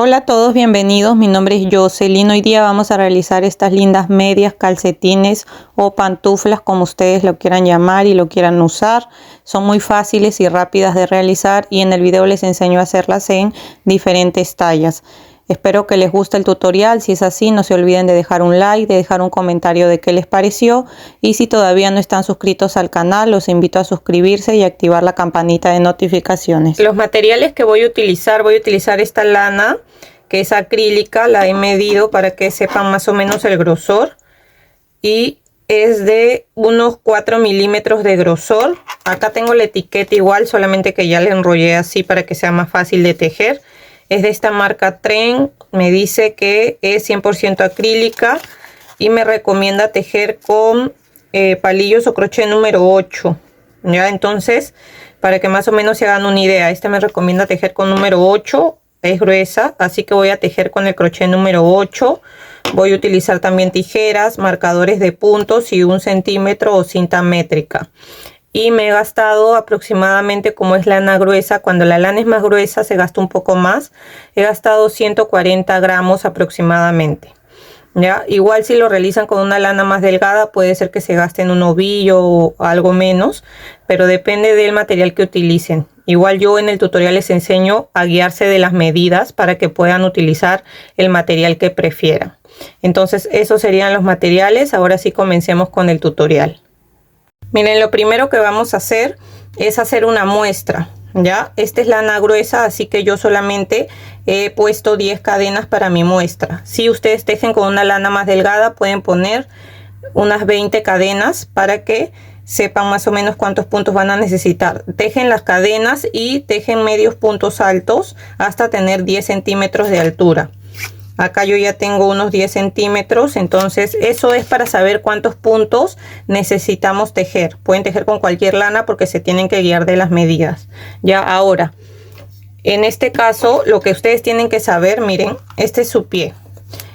Hola a todos, bienvenidos. Mi nombre es Jocelyn. Hoy día vamos a realizar estas lindas medias, calcetines o pantuflas, como ustedes lo quieran llamar y lo quieran usar. Son muy fáciles y rápidas de realizar y en el video les enseño a hacerlas en diferentes tallas. Espero que les guste el tutorial. Si es así, no se olviden de dejar un like, de dejar un comentario de qué les pareció. Y si todavía no están suscritos al canal, los invito a suscribirse y activar la campanita de notificaciones. Los materiales que voy a utilizar esta lana, que es acrílica. La he medido para que sepan más o menos el grosor. Y es de unos 4 milímetros de grosor. Acá tengo la etiqueta igual, solamente que ya la enrollé así para que sea más fácil de tejer. Es de esta marca Tren, me dice que es 100% acrílica y me recomienda tejer con palillos o crochet número 8. ¿Ya? Entonces, para que más o menos se hagan una idea, me recomienda tejer con número 8, es gruesa, así que voy a tejer con el crochet número 8. Voy a utilizar también tijeras, marcadores de puntos y 1 centímetro o cinta métrica. Y me he gastado aproximadamente, como es lana gruesa, cuando la lana es más gruesa se gasta un poco más. He gastado 140 gramos aproximadamente. ¿Ya? Igual si lo realizan con una lana más delgada puede ser que se gasten un ovillo o algo menos, pero depende del material que utilicen. Igual yo en el tutorial les enseño a guiarse de las medidas para que puedan utilizar el material que prefieran. Entonces esos serían los materiales. Ahora sí comencemos con el tutorial. Miren, lo primero que vamos a hacer es hacer una muestra. Ya, esta es lana gruesa, así que yo solamente he puesto 10 cadenas para mi muestra. Si ustedes tejen con una lana más delgada, pueden poner unas 20 cadenas para que sepan más o menos cuántos puntos van a necesitar. Tejen las cadenas y tejen medios puntos altos hasta tener 10 centímetros de altura. Acá yo ya tengo unos 10 centímetros, entonces eso es para saber cuántos puntos necesitamos tejer. Pueden tejer con cualquier lana porque se tienen que guiar de las medidas. Ya, ahora, en este caso, lo que ustedes tienen que saber, miren, este es su pie.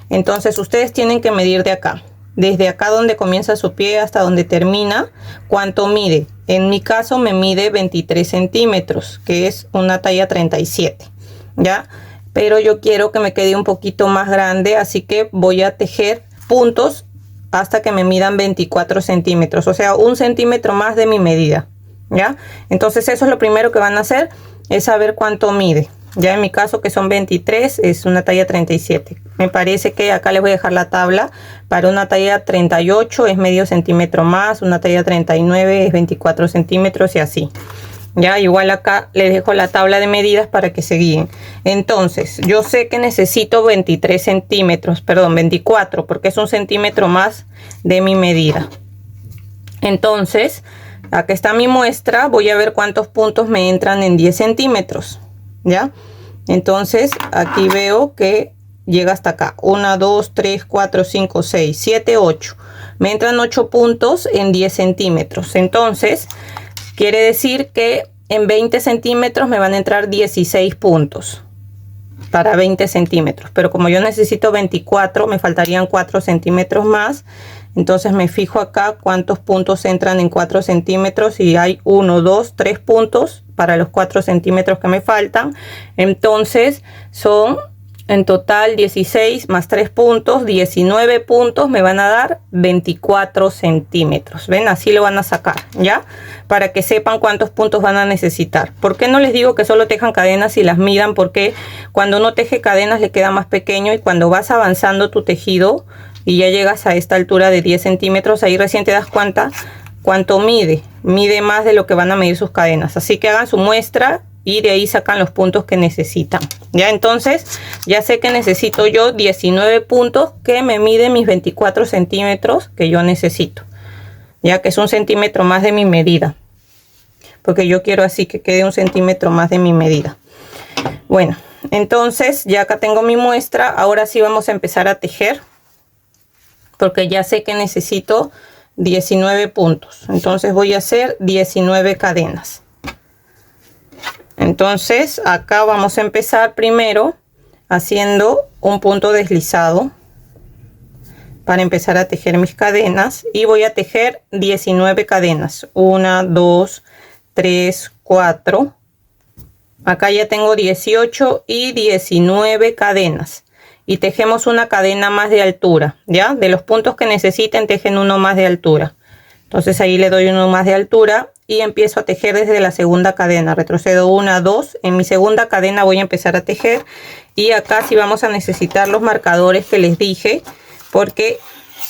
Entonces ustedes tienen que medir de acá. Desde acá donde comienza su pie hasta donde termina, ¿cuánto mide? En mi caso me mide 23 centímetros, que es una talla 37. ¿Ya? Pero yo quiero que me quede un poquito más grande, así que voy a tejer puntos hasta que me midan 24 centímetros, o sea, 1 centímetro más de mi medida. ¿Ya? Entonces eso es lo primero que van a hacer, es saber cuánto mide. Ya en mi caso, que son 23, es una talla 37. Me parece que acá les voy a dejar la tabla. Para una talla 38 es medio centímetro más, una talla 39 es 24 centímetros y así. Ya, igual acá les dejo la tabla de medidas para que se guíen. Entonces, yo sé que necesito 23 centímetros, perdón, 24, porque es 1 centímetro más de mi medida. Entonces, acá está mi muestra. Voy a ver cuántos puntos me entran en 10 centímetros. ¿Ya? Entonces, aquí veo que llega hasta acá. 1, 2, 3, 4, 5, 6, 7, 8. Me entran 8 puntos en 10 centímetros. Entonces, quiere decir que en 20 centímetros me van a entrar 16 puntos para 20 centímetros. Pero como yo necesito 24, me faltarían 4 centímetros más. Entonces me fijo acá cuántos puntos entran en 4 centímetros. Y hay 1, 2, 3 puntos para los 4 centímetros que me faltan. Entonces son en total 16 más 3 puntos, 19 puntos, me van a dar 24 centímetros. ¿Ven? Así lo van a sacar, ¿ya? Para que sepan cuántos puntos van a necesitar. ¿Por qué no les digo que solo tejan cadenas y las midan? Porque cuando uno teje cadenas le queda más pequeño y cuando vas avanzando tu tejido y ya llegas a esta altura de 10 centímetros, ahí recién te das cuenta cuánto mide. Mide más de lo que van a medir sus cadenas. Así que hagan su muestra y de ahí sacan los puntos que necesitan. Ya, entonces ya sé que necesito yo 19 puntos que me miden mis 24 centímetros que yo necesito, ya que es 1 centímetro más de mi medida, porque yo quiero así que quede 1 centímetro más de mi medida. Bueno, entonces ya acá tengo mi muestra. Ahora sí vamos a empezar a tejer, porque ya sé que necesito 19 puntos. Entonces voy a hacer 19 cadenas. Entonces acá vamos a empezar primero haciendo un punto deslizado para empezar a tejer mis cadenas, y voy a tejer 19 cadenas. 1, 2, 3, 4, Acá ya tengo 18 y 19 cadenas. Y tejemos una cadena más de altura, ¿ya? De los puntos que necesiten, tejen uno más de altura. Entonces ahí le doy uno más de altura y empiezo a tejer desde la segunda cadena. Retrocedo 1, 2. En mi segunda cadena voy a empezar a tejer. Y acá sí vamos a necesitar los marcadores que les dije, porque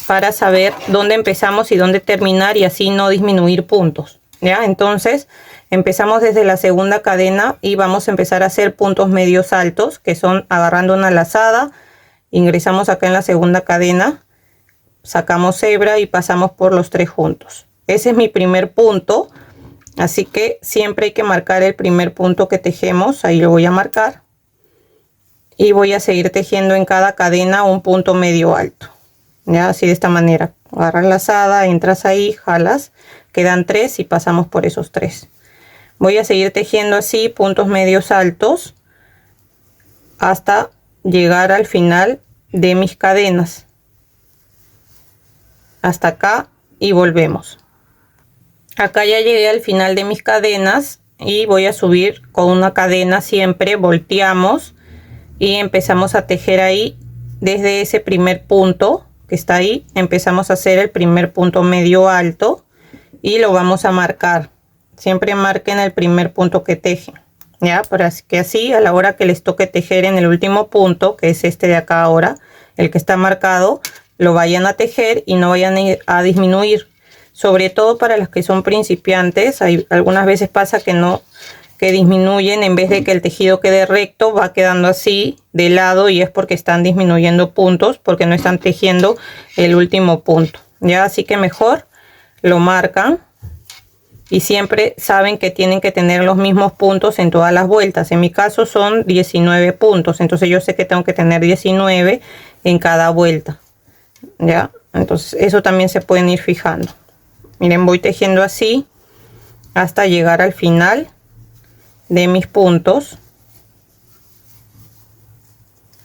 para saber dónde empezamos y dónde terminar y así no disminuir puntos, ¿ya? Entonces empezamos desde la segunda cadena y vamos a empezar a hacer puntos medios altos, que son agarrando una lazada, ingresamos acá en la segunda cadena, sacamos hebra y pasamos por los 3 juntos. Ese es mi primer punto, así que siempre hay que marcar el primer punto que tejemos. Ahí lo voy a marcar y voy a seguir tejiendo en cada cadena un punto medio alto, ya, así de esta manera. Agarras lazada, entras ahí, jalas, quedan 3 y pasamos por esos 3. Voy a seguir tejiendo así puntos medios altos hasta llegar al final de mis cadenas, hasta acá, y volvemos. Acá ya llegué al final de mis cadenas y voy a subir con una cadena, siempre volteamos y empezamos a tejer ahí desde ese primer punto que está ahí. Empezamos a hacer el primer punto medio alto y lo vamos a marcar. Siempre marquen el primer punto que tejen, ya, para que así a la hora que les toque tejer en el último punto, que es este de acá ahora, el que está marcado, lo vayan a tejer y no vayan a disminuir. Sobre todo para los que son principiantes, algunas veces pasa que disminuyen, en vez de que el tejido quede recto, va quedando así de lado, y es porque están disminuyendo puntos, porque no están tejiendo el último punto, ya. Así que mejor lo marcan y siempre saben que tienen que tener los mismos puntos en todas las vueltas. En mi caso son 19 puntos, entonces yo sé que tengo que tener 19 en cada vuelta, ya. Entonces eso también se pueden ir fijando. Miren, voy tejiendo así hasta llegar al final de mis puntos.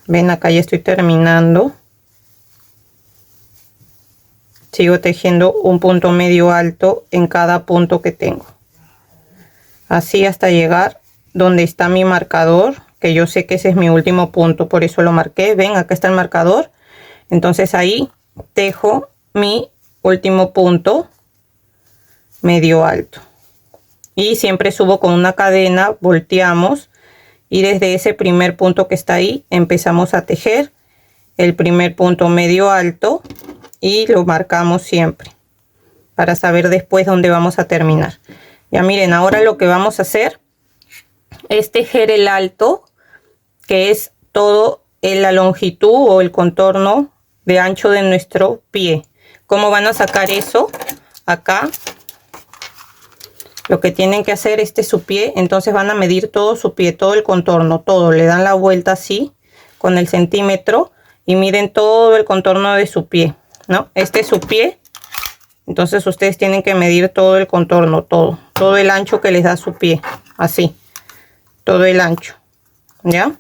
Ven, acá ya estoy terminando. Sigo tejiendo un punto medio alto en cada punto que tengo, así hasta llegar donde está mi marcador, que yo sé que ese es mi último punto, por eso lo marqué. Ven, acá está el marcador. Entonces ahí tejo mi último punto medio alto y siempre subo con una cadena, volteamos y desde ese primer punto que está ahí empezamos a tejer el primer punto medio alto y lo marcamos siempre para saber después dónde vamos a terminar. Ya miren, ahora lo que vamos a hacer es tejer el alto, que es todo en la longitud o el contorno de ancho de nuestro pie. ¿Cómo van a sacar eso? Acá lo que tienen que hacer, este es su pie, entonces van a medir todo su pie, todo el contorno, todo, le dan la vuelta así con el centímetro y miden todo el contorno de su pie, ¿no? Este es su pie, entonces ustedes tienen que medir todo el contorno, todo el ancho que les da su pie, así, todo el ancho, ¿ya?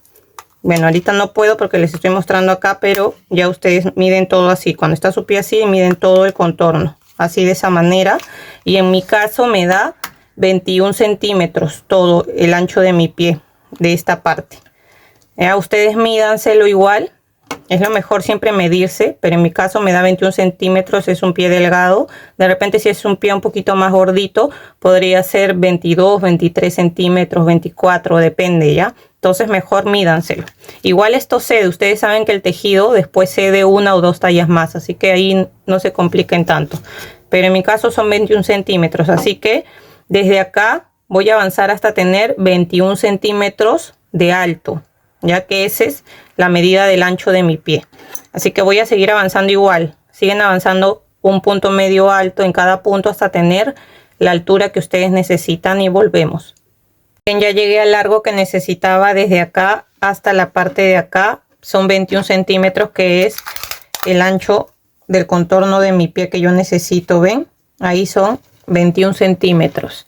Bueno, ahorita no puedo porque les estoy mostrando acá, pero ya ustedes miden todo así, cuando está su pie así, miden todo el contorno, así de esa manera, y en mi caso me da 21 centímetros todo el ancho de mi pie, de esta parte. Ya, ustedes mídanselo igual. Es lo mejor siempre medirse, pero en mi caso me da 21 centímetros, es un pie delgado. De repente si es un pie un poquito más gordito, podría ser 22, 23 centímetros, 24, depende, ¿ya? Entonces mejor mídanselo. Igual esto cede, ustedes saben que el tejido después cede 1 o 2 tallas más, así que ahí no se compliquen tanto. Pero en mi caso son 21 centímetros, así que desde acá voy a avanzar hasta tener 21 centímetros de alto, ya que esa es la medida del ancho de mi pie. Así que voy a seguir avanzando igual. Siguen avanzando un punto medio alto en cada punto hasta tener la altura que ustedes necesitan y volvemos. Bien, ya llegué al largo que necesitaba desde acá hasta la parte de acá. Son 21 centímetros, que es el ancho del contorno de mi pie que yo necesito. ¿Ven? Ahí son 21 centímetros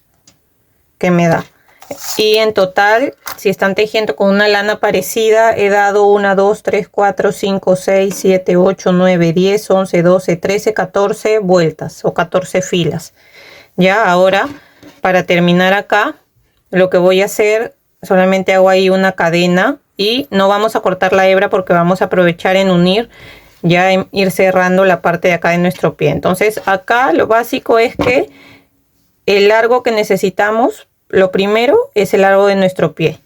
que me da. Y en total, si están tejiendo con una lana parecida, he dado 1, 2, 3, 4, 5, 6, 7, 8, 9, 10, 11, 12, 13, 14 vueltas o 14 filas. Ya, ahora para terminar acá, lo que voy a hacer solamente hago ahí una cadena y no vamos a cortar la hebra porque vamos a aprovechar en unir, ya en ir cerrando la parte de acá de nuestro pie. Entonces acá lo básico es que el largo que necesitamos, lo primero es el largo de nuestro pie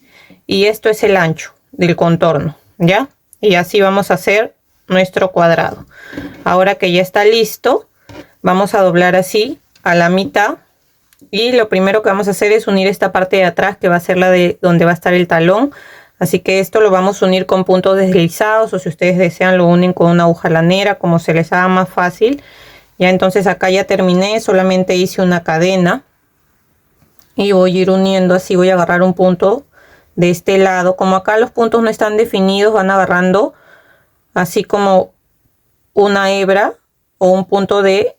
y esto es el ancho del contorno, ¿ya? Y así vamos a hacer nuestro cuadrado. Ahora que ya está listo, vamos a doblar así a la mitad y lo primero que vamos a hacer es unir esta parte de atrás, que va a ser la de donde va a estar el talón. Así que esto lo vamos a unir con puntos deslizados, o si ustedes desean lo unen con una aguja lanera, como se les haga más fácil. Ya entonces acá ya terminé, solamente hice una cadena y voy a ir uniendo así. Voy a agarrar un punto de este lado, como acá los puntos no están definidos, van agarrando así como una hebra o un punto de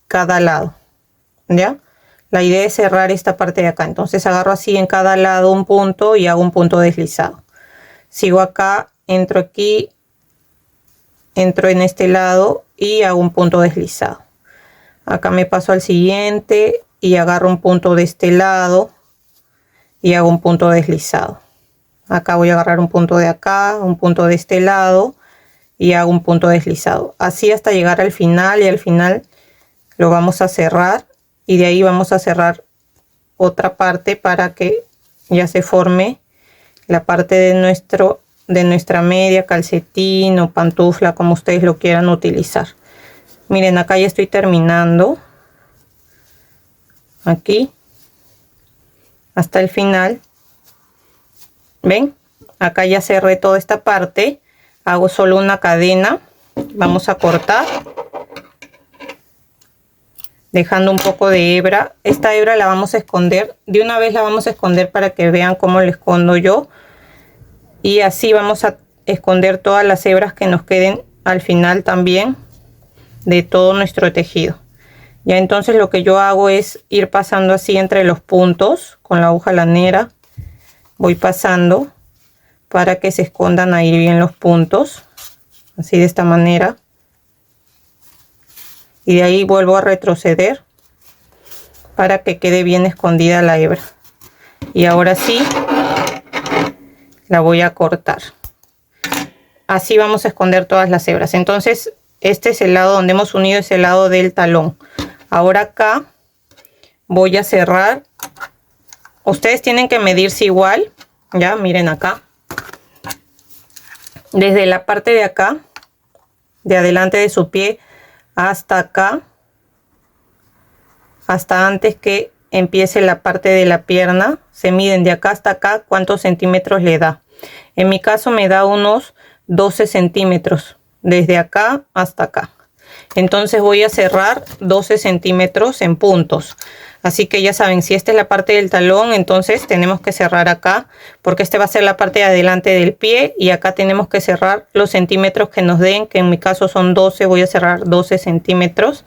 cada lado, ¿ya? La idea es cerrar esta parte de acá, entonces agarro así en cada lado un punto y hago un punto deslizado. Sigo acá, entro aquí, entro en este lado y hago un punto deslizado. Acá me paso al siguiente y agarro un punto de este lado y hago un punto deslizado. Acá voy a agarrar un punto de acá, un punto de este lado y hago un punto deslizado. Así hasta llegar al final, y al final lo vamos a cerrar y de ahí vamos a cerrar otra parte para que ya se forme la parte de nuestra media, calcetín o pantufla, como ustedes lo quieran utilizar. Miren, acá ya estoy terminando aquí hasta el final. ¿Ven? Acá ya cerré toda esta parte. Hago solo una cadena. Vamos a cortar, dejando un poco de hebra. Esta hebra la vamos a esconder. De una vez la vamos a esconder para que vean cómo la escondo yo. Y así vamos a esconder todas las hebras que nos queden al final también de todo nuestro tejido. Ya entonces lo que yo hago es ir pasando así entre los puntos con la aguja lanera. Voy pasando para que se escondan ahí bien los puntos, así de esta manera, y de ahí vuelvo a retroceder para que quede bien escondida la hebra. Y ahora sí la voy a cortar. Así vamos a esconder todas las hebras. Entonces este es el lado donde hemos unido, es el lado del talón. Ahora acá voy a cerrar. Ustedes tienen que medirse igual, ya miren acá, desde la parte de acá, de adelante de su pie hasta acá, hasta antes que empiece la parte de la pierna, se miden de acá hasta acá cuántos centímetros le da. En mi caso me da unos 12 centímetros desde acá hasta acá. Entonces voy a cerrar 12 centímetros en puntos. Así que ya saben, si esta es la parte del talón, entonces tenemos que cerrar acá, porque este va a ser la parte de adelante del pie, y acá tenemos que cerrar los centímetros que nos den, que en mi caso son 12, voy a cerrar 12 centímetros.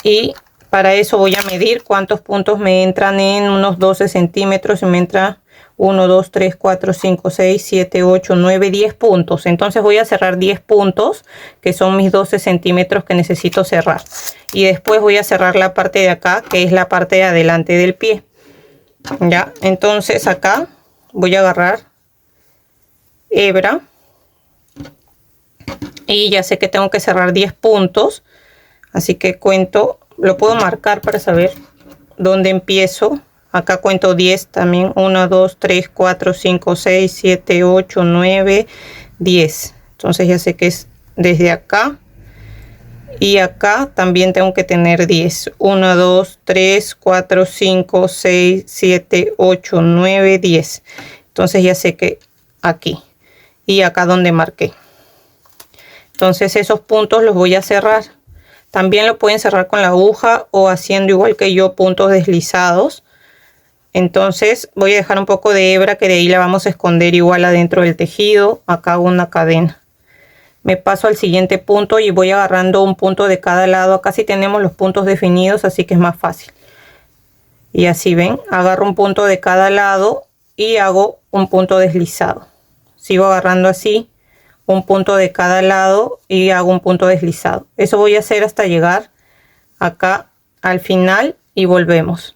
Y para eso voy a medir cuántos puntos me entran en unos 12 centímetros, y me entra 1, 2, 3, 4, 5, 6, 7, 8, 9, 10 puntos. Entonces voy a cerrar 10 puntos, que son mis 12 centímetros que necesito cerrar. Y después voy a cerrar la parte de acá, que es la parte de adelante del pie. Ya, entonces acá voy a agarrar hebra. Y ya sé que tengo que cerrar 10 puntos. Así que cuento, lo puedo marcar para saber dónde empiezo. Acá cuento 10 también. 1, 2, 3, 4, 5, 6, 7, 8, 9, 10. Entonces ya sé que es desde acá. Y acá también tengo que tener 10. 1, 2, 3, 4, 5, 6, 7, 8, 9, 10. Entonces ya sé que aquí. Y acá donde marqué. Entonces esos puntos los voy a cerrar. También lo pueden cerrar con la aguja o haciendo igual que yo, puntos deslizados. Entonces voy a dejar un poco de hebra, que de ahí la vamos a esconder igual adentro del tejido. Acá hago una cadena. Me paso al siguiente punto y voy agarrando un punto de cada lado. Acá sí tenemos los puntos definidos, así que es más fácil. Y así ven, agarro un punto de cada lado y hago un punto deslizado. Sigo agarrando así un punto de cada lado y hago un punto deslizado. Eso voy a hacer hasta llegar acá al final y volvemos.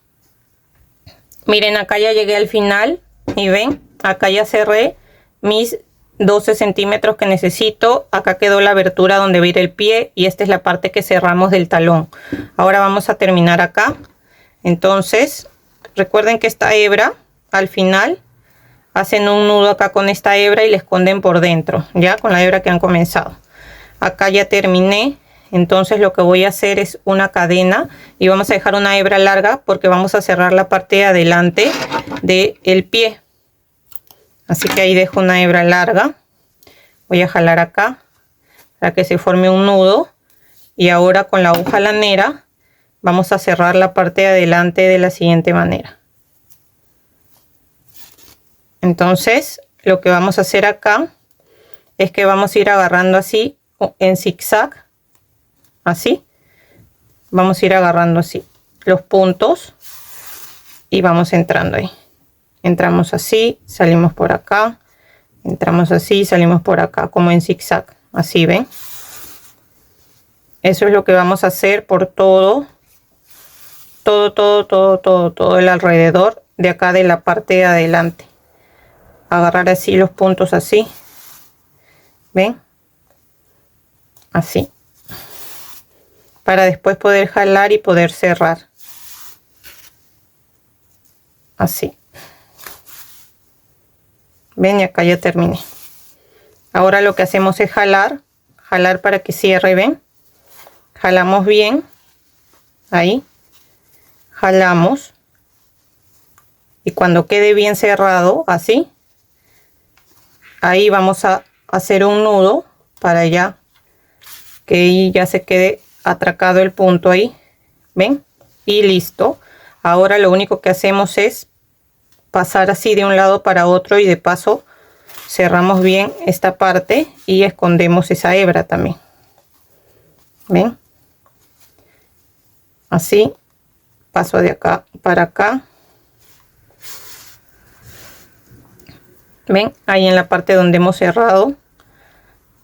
Miren, acá ya llegué al final. Y ven, acá ya cerré mis 12 centímetros que necesito. Acá quedó la abertura donde va a ir el pie y esta es la parte que cerramos del talón. Ahora vamos a terminar acá. Entonces recuerden que esta hebra al final hacen un nudo acá con esta hebra y le esconden por dentro, ya con la hebra que han comenzado. Acá ya terminé. Entonces lo que voy a hacer es una cadena y vamos a dejar una hebra larga porque vamos a cerrar la parte de adelante del pie. Así que ahí dejo una hebra larga. Voy a jalar acá para que se forme un nudo. Y ahora con la aguja lanera vamos a cerrar la parte de adelante de la siguiente manera. Entonces lo que vamos a hacer acá es que vamos a ir agarrando así en zigzag. Así. Vamos a ir agarrando así los puntos y vamos entrando ahí. Entramos así, salimos por acá, entramos así, salimos por acá, como en zigzag, así ven. Eso es lo que vamos a hacer por todo el alrededor de acá de la parte de adelante. Agarrar así los puntos así, ven, así, para después poder jalar y poder cerrar, así. Ven, y acá ya terminé. Ahora lo que hacemos es jalar para que cierre, ven. Jalamos bien, ahí, jalamos. Y cuando quede bien cerrado, así, ahí vamos a hacer un nudo para ya que ahí ya se quede atracado el punto ahí, ven. Y listo. Ahora lo único que hacemos es pasar así de un lado para otro y de paso cerramos bien esta parte y escondemos esa hebra también, ven, así. Paso de acá para acá, ven, ahí en la parte donde hemos cerrado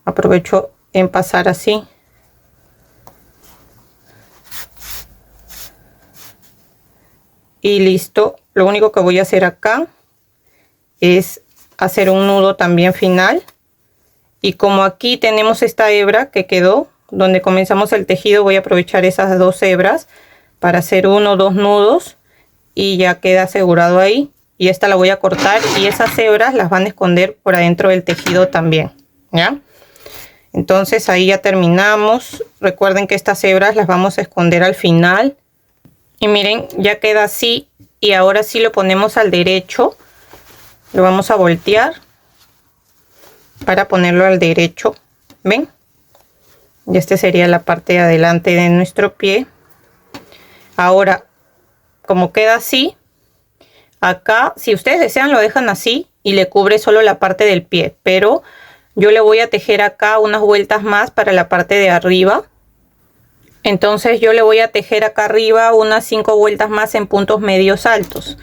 aprovecho en pasar así. Y listo. Lo único que voy a hacer acá es hacer un nudo también final. Y como aquí tenemos esta hebra que quedó donde comenzamos el tejido, voy a aprovechar esas dos hebras para hacer 1 o 2 nudos y ya queda asegurado ahí. Y esta la voy a cortar y esas hebras las van a esconder por adentro del tejido también, ¿ya? Entonces ahí ya terminamos. Recuerden que estas hebras las vamos a esconder al final. Y miren, ya queda así. Y ahora sí lo ponemos al derecho. Lo vamos a voltear para ponerlo al derecho. ¿Ven? Y esta sería la parte de adelante de nuestro pie. Ahora, como queda así, acá, si ustedes desean, lo dejan así y le cubre solo la parte del pie. Pero yo le voy a tejer acá unas vueltas más para la parte de arriba. Entonces yo le voy a tejer acá arriba unas 5 vueltas más en puntos medios altos.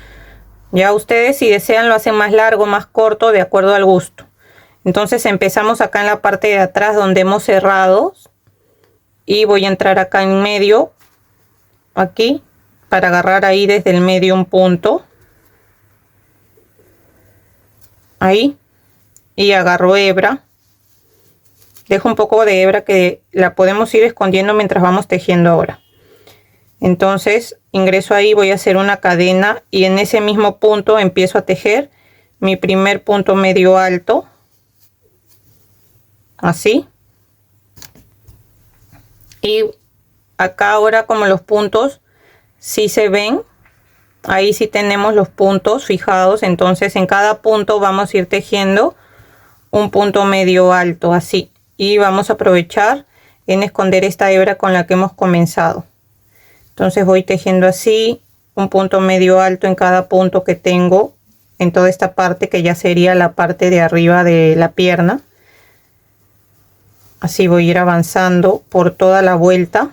Ya ustedes, si desean, lo hacen más largo, más corto, de acuerdo al gusto. Entonces empezamos acá en la parte de atrás donde hemos cerrado. Y voy a entrar acá en medio, aquí, para agarrar ahí desde el medio un punto. Ahí. Y agarro hebra. Dejo un poco de hebra que la podemos ir escondiendo mientras vamos tejiendo ahora. Entonces ingreso ahí, voy a hacer una cadena y en ese mismo punto empiezo a tejer mi primer punto medio alto. Así. Y acá ahora, como los puntos sí se ven, ahí sí tenemos los puntos fijados. Entonces en cada punto vamos a ir tejiendo un punto medio alto, así. Y vamos a aprovechar en esconder esta hebra con la que hemos comenzado. Entonces voy tejiendo así un punto medio alto en cada punto que tengo en toda esta parte, que ya sería la parte de arriba de la pierna. Así voy a ir avanzando por toda la vuelta,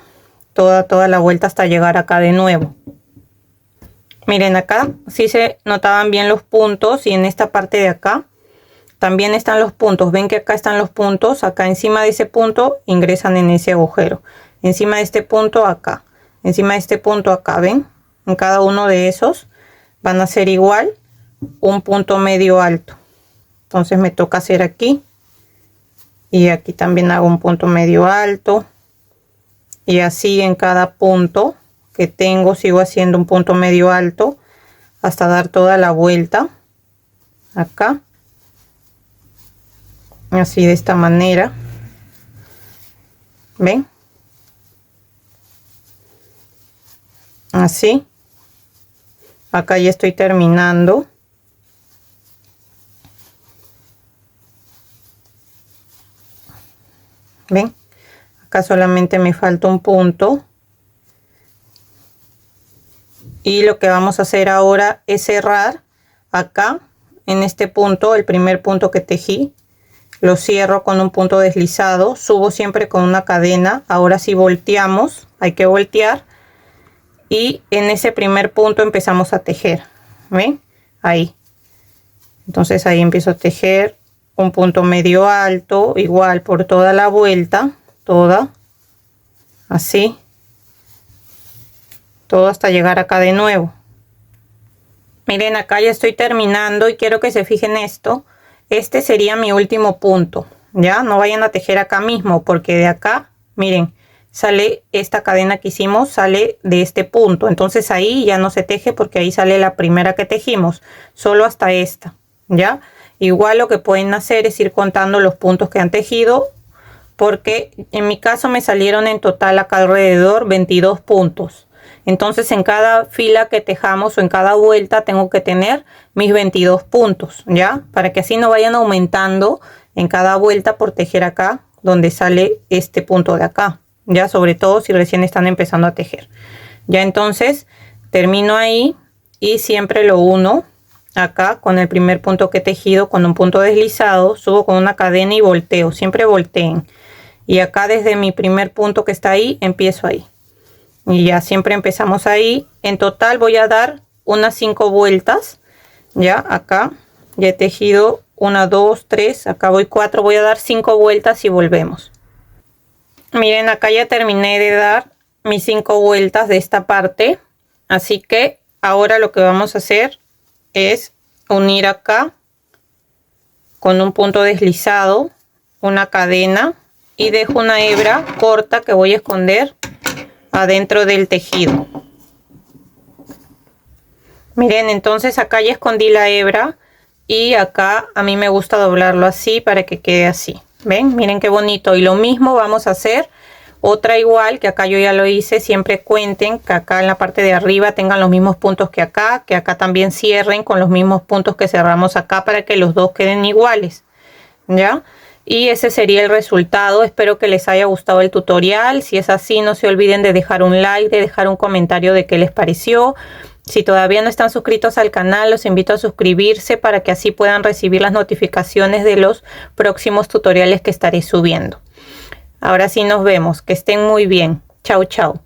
toda la vuelta hasta llegar acá de nuevo. Miren, acá sí se notaban bien los puntos y en esta parte de acá también están los puntos. Ven que acá están los puntos. Acá encima de ese punto ingresan en ese agujero. Encima de este punto acá. Encima de este punto acá. ¿Ven? En cada uno de esos van a ser igual un punto medio alto. Entonces me toca hacer aquí y aquí también hago un punto medio alto, y así en cada punto que tengo sigo haciendo un punto medio alto hasta dar toda la vuelta acá, así de esta manera. ¿Ven? Así. Acá ya estoy terminando. ¿Ven? Acá solamente me falta un punto. Y lo que vamos a hacer ahora es cerrar acá en este punto, el primer punto que tejí. Lo cierro con un punto deslizado, subo siempre con una cadena. Ahora sí volteamos, hay que voltear, y en ese primer punto empezamos a tejer. ¿Ven? Ahí. Entonces ahí empiezo a tejer un punto medio alto, igual por toda la vuelta, toda, así, todo hasta llegar acá de nuevo. Miren, acá ya estoy terminando y quiero que se fijen esto. Este sería mi último punto. Ya no vayan a tejer acá mismo, porque de acá, miren, sale esta cadena que hicimos, sale de este punto. Entonces ahí ya no se teje, porque ahí sale la primera que tejimos, solo hasta esta. Ya igual lo que pueden hacer es ir contando los puntos que han tejido, porque en mi caso me salieron en total acá alrededor 22 puntos. Entonces en cada fila que tejamos o en cada vuelta tengo que tener mis 22 puntos, ¿ya? Para que así no vayan aumentando en cada vuelta por tejer acá donde sale este punto de acá, ya, sobre todo si recién están empezando a tejer. Ya, entonces termino ahí y siempre lo uno acá con el primer punto que he tejido con un punto deslizado, subo con una cadena y volteo, siempre volteen. Y acá desde mi primer punto que está ahí, empiezo ahí. Y ya siempre empezamos ahí. En total voy a dar unas 5 vueltas. Ya acá ya he tejido 1, 2, 3, acá voy 4, voy a dar 5 vueltas y volvemos. Miren, acá ya terminé de dar mis 5 vueltas de esta parte. Así que ahora lo que vamos a hacer es unir acá con un punto deslizado, una cadena, y dejo una hebra corta que voy a esconder adentro del tejido. Miren, entonces acá ya escondí la hebra y acá a mí me gusta doblarlo así para que quede así. ¿Ven? Miren qué bonito. Y lo mismo vamos a hacer otra igual, que acá yo ya lo hice. Siempre cuenten que acá en la parte de arriba tengan los mismos puntos que acá también cierren con los mismos puntos que cerramos acá para que los dos queden iguales. ¿Ya? Y ese sería el resultado. Espero que les haya gustado el tutorial. Si es así, no se olviden de dejar un like, de dejar un comentario de qué les pareció. Si todavía no están suscritos al canal, los invito a suscribirse para que así puedan recibir las notificaciones de los próximos tutoriales que estaré subiendo. Ahora sí nos vemos. Que estén muy bien. Chau, chau.